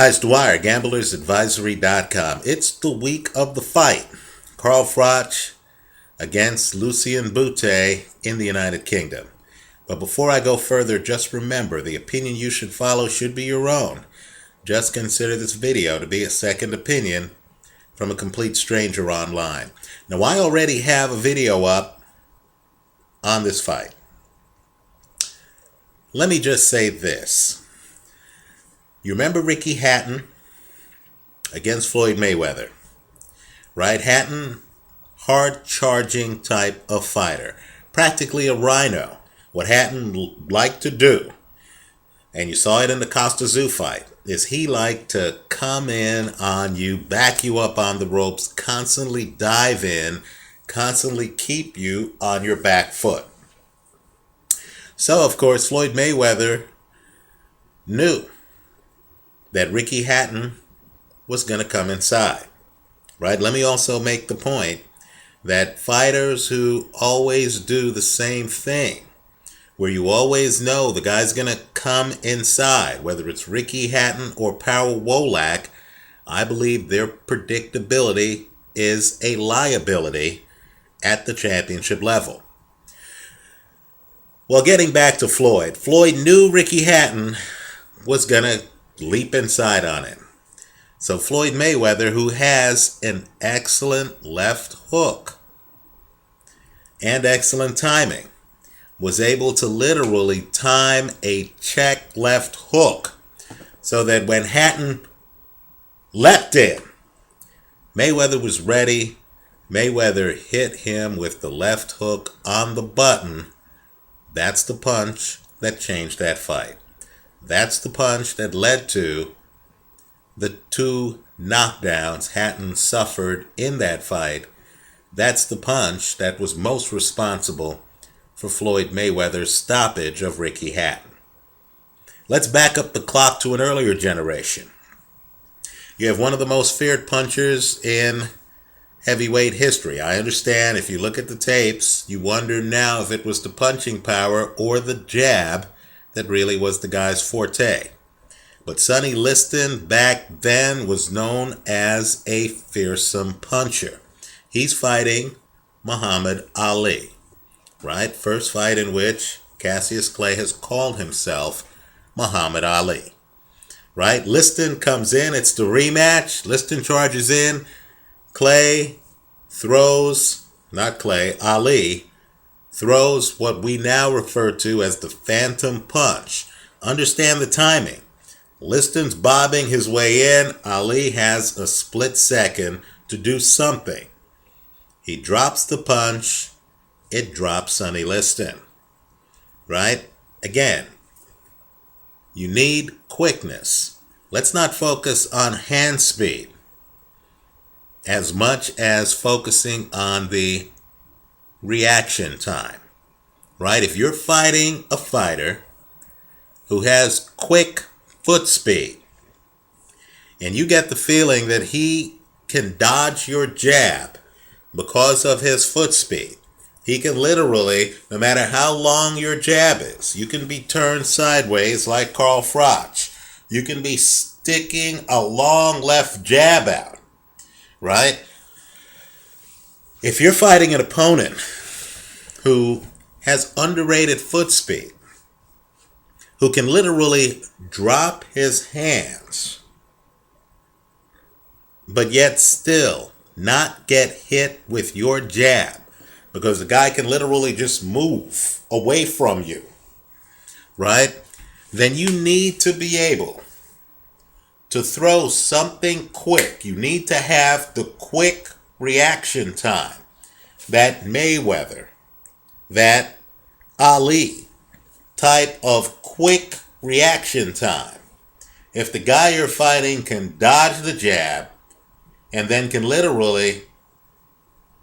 Hi, it's Dwyer, gamblersadvisory.com. It's the week of the fight. Froch against Lucian Bute in the United Kingdom. But before I go further, just remember the opinion you should follow should be your own. Just consider this video to be a second opinion from a complete stranger online. Now, I already have a video up on this fight. Let me just say this. You remember Ricky Hatton against Floyd Mayweather, right? Hatton, hard-charging type of fighter, practically a rhino. What Hatton liked to do, and you saw it in the Costa Zoo fight, is he liked to come in on you, back you up on the ropes, constantly dive in, constantly keep you on your back foot. So, of course, Floyd Mayweather knew that Ricky Hatton was going to come inside, right? Let me also make the point that fighters who always do the same thing, where you always know the guy's going to come inside, whether it's Ricky Hatton or Powell Wolak, I believe their predictability is a liability at the championship level. Well, getting back to Floyd knew Ricky Hatton was going to leap inside on him. So Floyd Mayweather, who has an excellent left hook and excellent timing, was able to literally time a check left hook so that when Hatton leapt in, Mayweather was ready. Mayweather hit him with the left hook on the button. That's the punch that changed that fight. That's the punch that led to the 2 knockdowns Hatton suffered in that fight. That's the punch that was most responsible for Floyd Mayweather's stoppage of Ricky Hatton. Let's back up the clock to an earlier generation. You have one of the most feared punchers in heavyweight history. I understand if you look at the tapes, you wonder now if it was the punching power or the jab that really was the guy's forte. But Sonny Liston back then was known as a fearsome puncher. He's fighting Muhammad Ali, right? First fight in which Cassius Clay has called himself Muhammad Ali, right? Liston comes in. It's the rematch. Liston charges in. Ali throws what we now refer to as the phantom punch. Understand the timing. Liston's bobbing his way in. Ali has a split second to do something. He drops the punch. It drops Sonny Liston, right? Again, you need quickness. Let's not focus on hand speed as much as focusing on the reaction time, right? If you're fighting a fighter who has quick foot speed and you get the feeling that he can dodge your jab because of his foot speed, he can literally, no matter how long your jab is, you can be turned sideways like Froch. You can be sticking a long left jab out, right? If you're fighting an opponent who has underrated foot speed, who can literally drop his hands, but yet still not get hit with your jab, because the guy can literally just move away from you, right? Then you need to be able to throw something quick. You need to have the quick reaction time that Mayweather, that Ali type of quick reaction time. If the guy you're fighting can dodge the jab and then can literally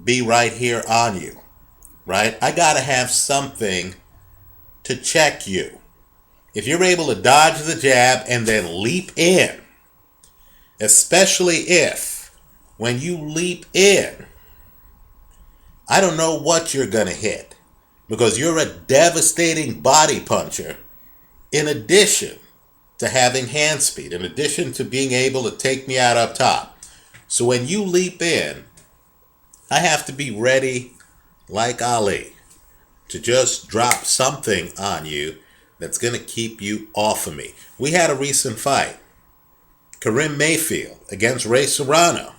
be right here on you, right? I gotta have something to check you. If you're able to dodge the jab and then leap in, especially if when you leap in, I don't know what you're gonna hit, because you're a devastating body puncher in addition to having hand speed, in addition to being able to take me out up top. So when you leap in, I have to be ready like Ali to just drop something on you that's going to keep you off of me. We had a recent fight, Karim Mayfield against Ray Serrano,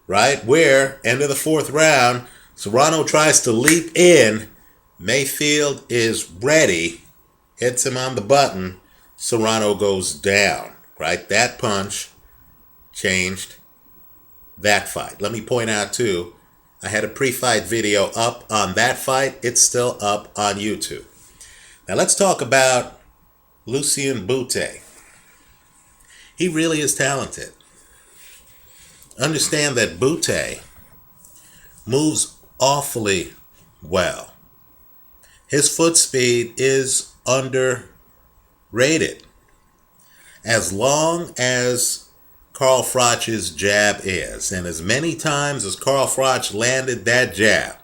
right? Where, end of the fourth round, Serrano tries to leap in. Mayfield is ready, hits him on the button. Serrano goes down, right? That punch changed that fight. Let me point out, too, I had a pre-fight video up on that fight. It's still up on YouTube. Now let's talk about Lucian Bute. He really is talented. Understand that Bute moves awfully well. His foot speed is underrated. As long as Carl Froch's jab is, and as many times as Carl Froch landed that jab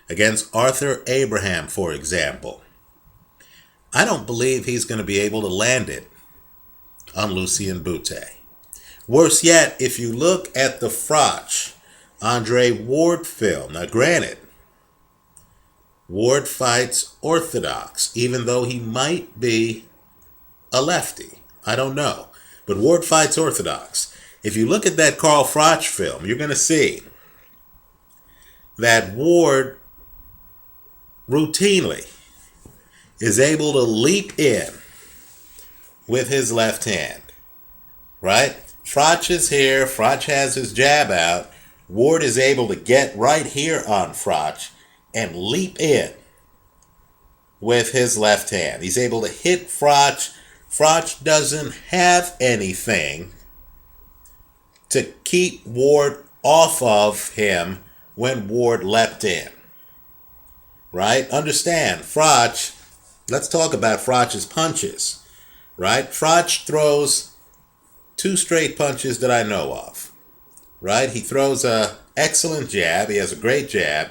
against Arthur Abraham, for example, I don't believe he's going to be able to land it on Lucian Bute. Worse yet, if you look at the Froch Andre Ward film, now granted, Ward fights orthodox, even though he might be a lefty. I don't know. But Ward fights orthodox. If you look at that Carl Froch film, you're going to see that Ward routinely is able to leap in with his left hand, right? Froch is here. Froch has his jab out. Ward is able to get right here on Froch and leap in with his left hand. He's able to hit Froch. Froch doesn't have anything to keep Ward off of him when Ward leapt in. Right? Understand, Froch, let's talk about Froch's punches. Right? Froch throws 2 straight punches that I know of. Right? He throws an excellent jab. He has a great jab.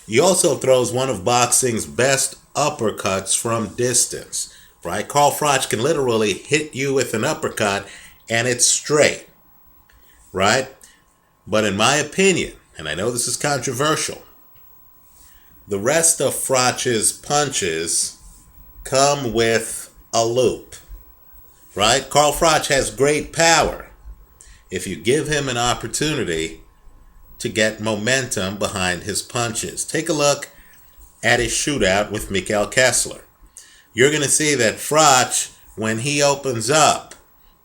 He also throws one of boxing's best uppercuts from distance. Right? Carl Froch can literally hit you with an uppercut and it's straight. Right? But in my opinion, and I know this is controversial, the rest of Froch's punches come with a loop. Right? Carl Froch has great power if you give him an opportunity to get momentum behind his punches. Take a look at his shootout with Mikhail Kessler. You're going to see that Froch, when he opens up,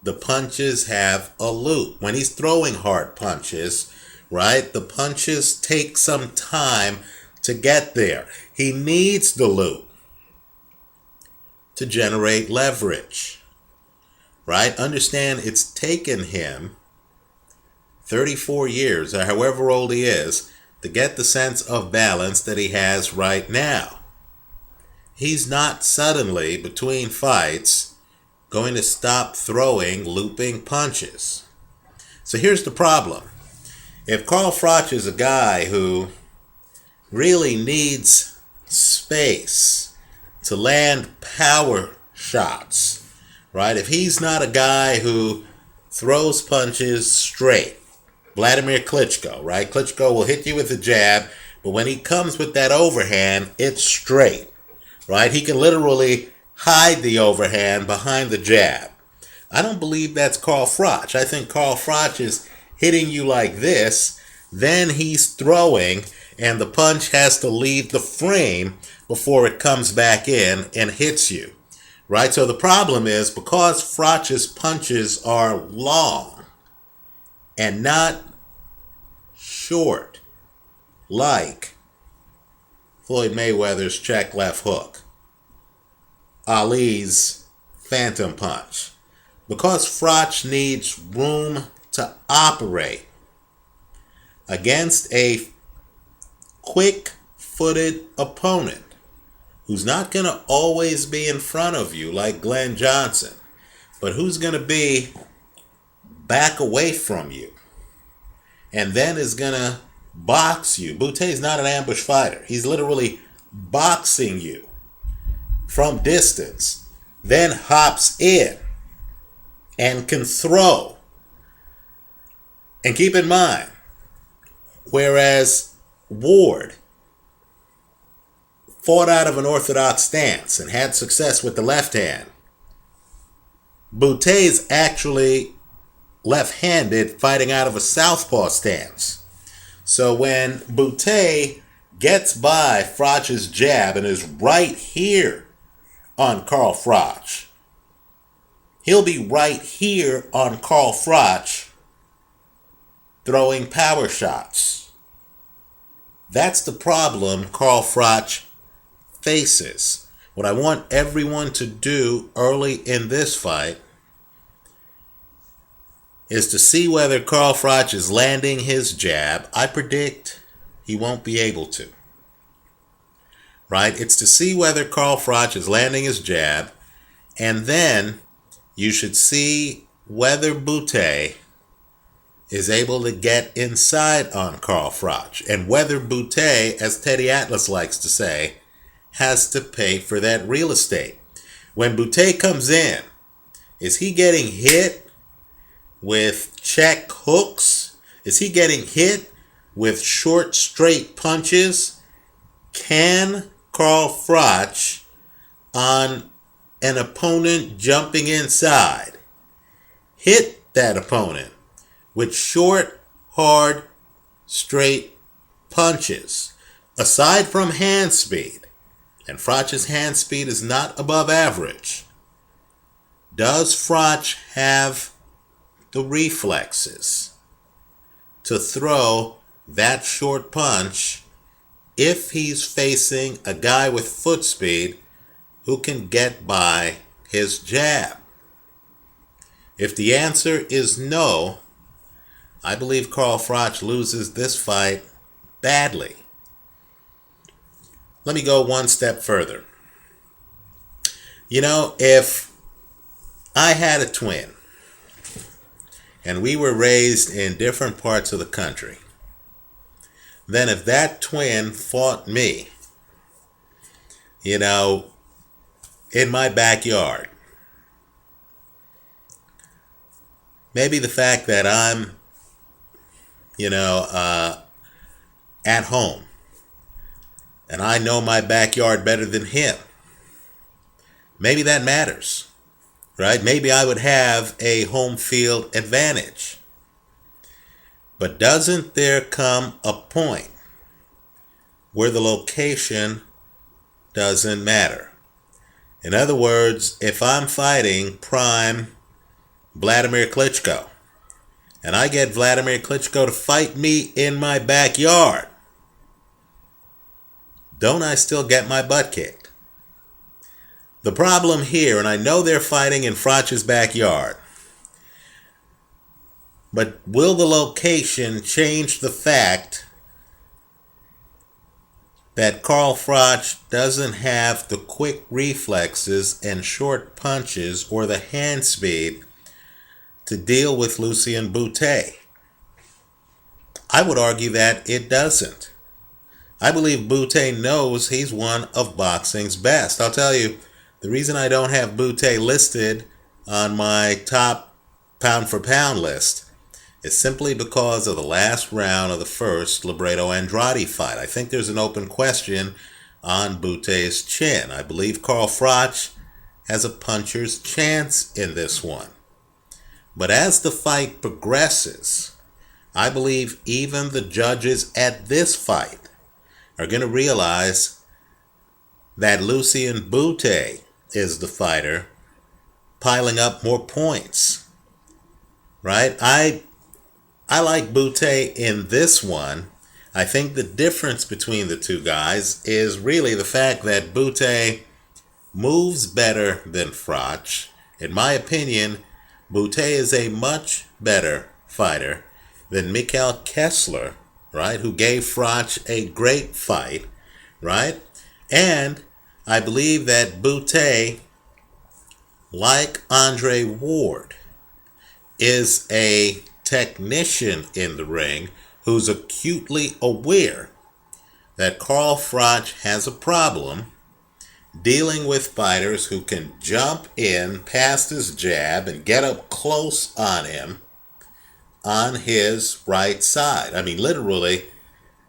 the punches have a loop. When he's throwing hard punches, right, the punches take some time to get there. He needs the loop to generate leverage, right? Understand it's taken him 34 years, or however old he is, to get the sense of balance that he has right now. He's not suddenly, between fights, going to stop throwing looping punches. So here's the problem. If Carl Froch is a guy who really needs space to land power shots, right? If he's not a guy who throws punches straight, Vladimir Klitschko, right? Klitschko will hit you with a jab, but when he comes with that overhand, it's straight. Right? He can literally hide the overhand behind the jab. I don't believe that's Carl Froch. I think Carl Froch is hitting you like this, then he's throwing, and the punch has to leave the frame before it comes back in and hits you. Right? So the problem is, because Froch's punches are long and not short, like Floyd Mayweather's check left hook, Ali's phantom punch. Because Froch needs room to operate against a quick-footed opponent who's not going to always be in front of you like Glenn Johnson, but who's going to be back away from you and then is going to box you. Bute's not an ambush fighter. He's literally boxing you from distance, then hops in and can throw. And keep in mind, whereas Ward fought out of an orthodox stance and had success with the left hand, Bute's actually left-handed, fighting out of a southpaw stance. So when Bute gets by Froch's jab and is right here on Carl Froch, he'll be right here on Carl Froch throwing power shots. That's the problem Carl Froch faces. What I want everyone to do early in this fight is to see whether Carl Froch is landing his jab. I predict he won't be able to. Right? It's to see whether Carl Froch is landing his jab, and then you should see whether Bute is able to get inside on Carl Froch, and whether Bute, as Teddy Atlas likes to say, has to pay for that real estate. When Bute comes in, is he getting hit with check hooks? Is he getting hit with short, straight punches? Can Carl Froch, on an opponent jumping inside, hit that opponent with short, hard, straight punches? Aside from hand speed, and Froch's hand speed is not above average, does Froch have the reflexes to throw that short punch if he's facing a guy with foot speed who can get by his jab? If the answer is no, I believe Carl Froch loses this fight badly. Let me go one step further. You know, if I had a twin and we were raised in different parts of the country, then if that twin fought me, in my backyard, maybe the fact that I'm, at home and I know my backyard better than him, maybe that matters. Right? Maybe I would have a home field advantage. But doesn't there come a point where the location doesn't matter? In other words, if I'm fighting prime Vladimir Klitschko, and I get Vladimir Klitschko to fight me in my backyard, don't I still get my butt kicked? The problem here, and I know they're fighting in Froch's backyard, but will the location change the fact that Carl Froch doesn't have the quick reflexes and short punches or the hand speed to deal with Lucian Bute? I would argue that it doesn't. I believe Bute knows he's one of boxing's best. I'll tell you, the reason I don't have Bute listed on my top pound-for-pound list is simply because of the last round of the first Libredo-Andrade fight. I think there's an open question on Bute's chin. I believe Carl Froch has a puncher's chance in this one. But as the fight progresses, I believe even the judges at this fight are going to realize that Lucian Bute is the fighter piling up more points. Right? I like Bute in this one. I think the difference between the two guys is really the fact that Bute moves better than Froch. In my opinion, Bute is a much better fighter than Mikhail Kessler, right, who gave Froch a great fight, right? And I believe that Bute, like Andre Ward, is a technician in the ring who's acutely aware that Carl Froch has a problem dealing with fighters who can jump in past his jab and get up close on him on his right side. I mean, literally,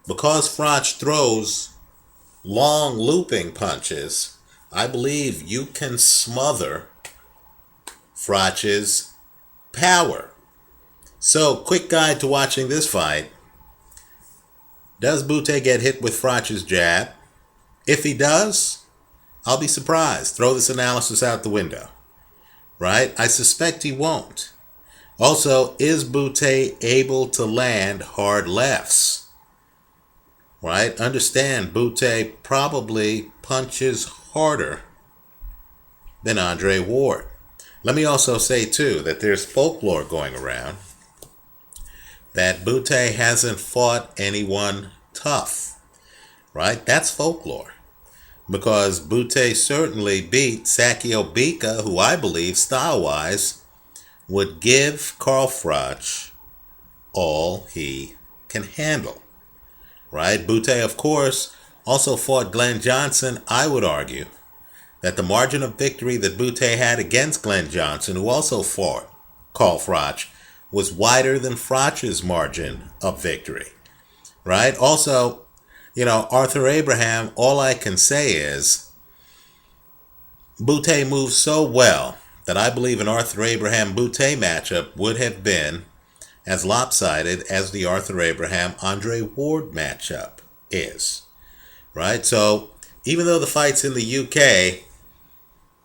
because Froch throws long looping punches, I believe you can smother Froch's power. So, quick guide to watching this fight. Does Bute get hit with Froch's jab? If he does, I'll be surprised. Throw this analysis out the window. Right? I suspect he won't. Also, is Bute able to land hard lefts? Right? Understand, Bute probably punches harder than Andre Ward. Let me also say, too, that there's folklore going around that Bute hasn't fought anyone tough. Right? That's folklore. Because Bute certainly beat Sakio Bika, who I believe, style-wise, would give Carl Froch all he can handle. Right? Bute, of course, also fought Glenn Johnson. I would argue that the margin of victory that Bute had against Glenn Johnson, who also fought Carl Froch, was wider than Froch's margin of victory. Right? Also, Arthur Abraham, all I can say is Bute moves so well that I believe an Arthur Abraham-Bute matchup would have been as lopsided as the Arthur Abraham-Andre Ward matchup is. Right? So, even though the fight's in the UK,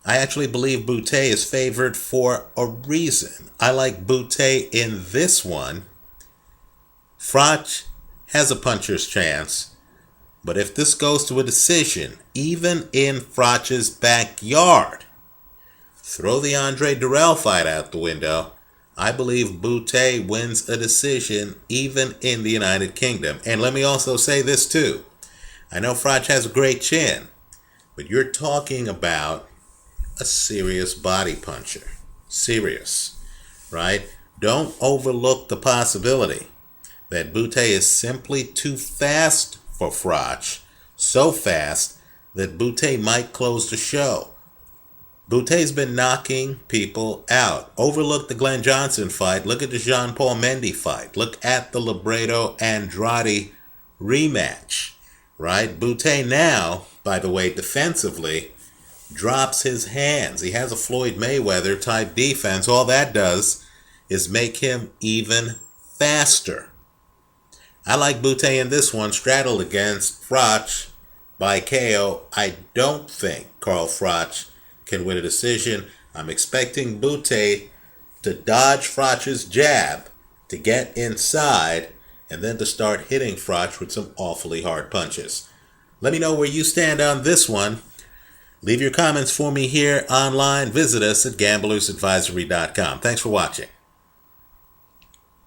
I actually believe Bute is favored for a reason. I like Bute in this one. Froch has a puncher's chance, but if this goes to a decision, even in Froch's backyard, throw the Andre Durrell fight out the window, I believe Bute wins a decision even in the United Kingdom. And let me also say this too. I know Froch has a great chin, but you're talking about a serious body puncher. Serious, right? Don't overlook the possibility that Bute is simply too fast for Froch. So fast that Bute might close the show. Bute's been knocking people out. Overlook the Glenn Johnson fight. Look at the Jean-Paul Mendy fight. Look at the Libredo Andrade rematch. Right? Bute now, by the way, defensively, drops his hands. He has a Floyd Mayweather type defense. All that does is make him even faster. I like Bute in this one, straddled against Froch by KO. I don't think Carl Froch can win a decision. I'm expecting Bute to dodge Froch's jab, to get inside, and then to start hitting Froch with some awfully hard punches. Let me know where you stand on this one. Leave your comments for me here online. Visit us at gamblersadvisory.com. Thanks for watching.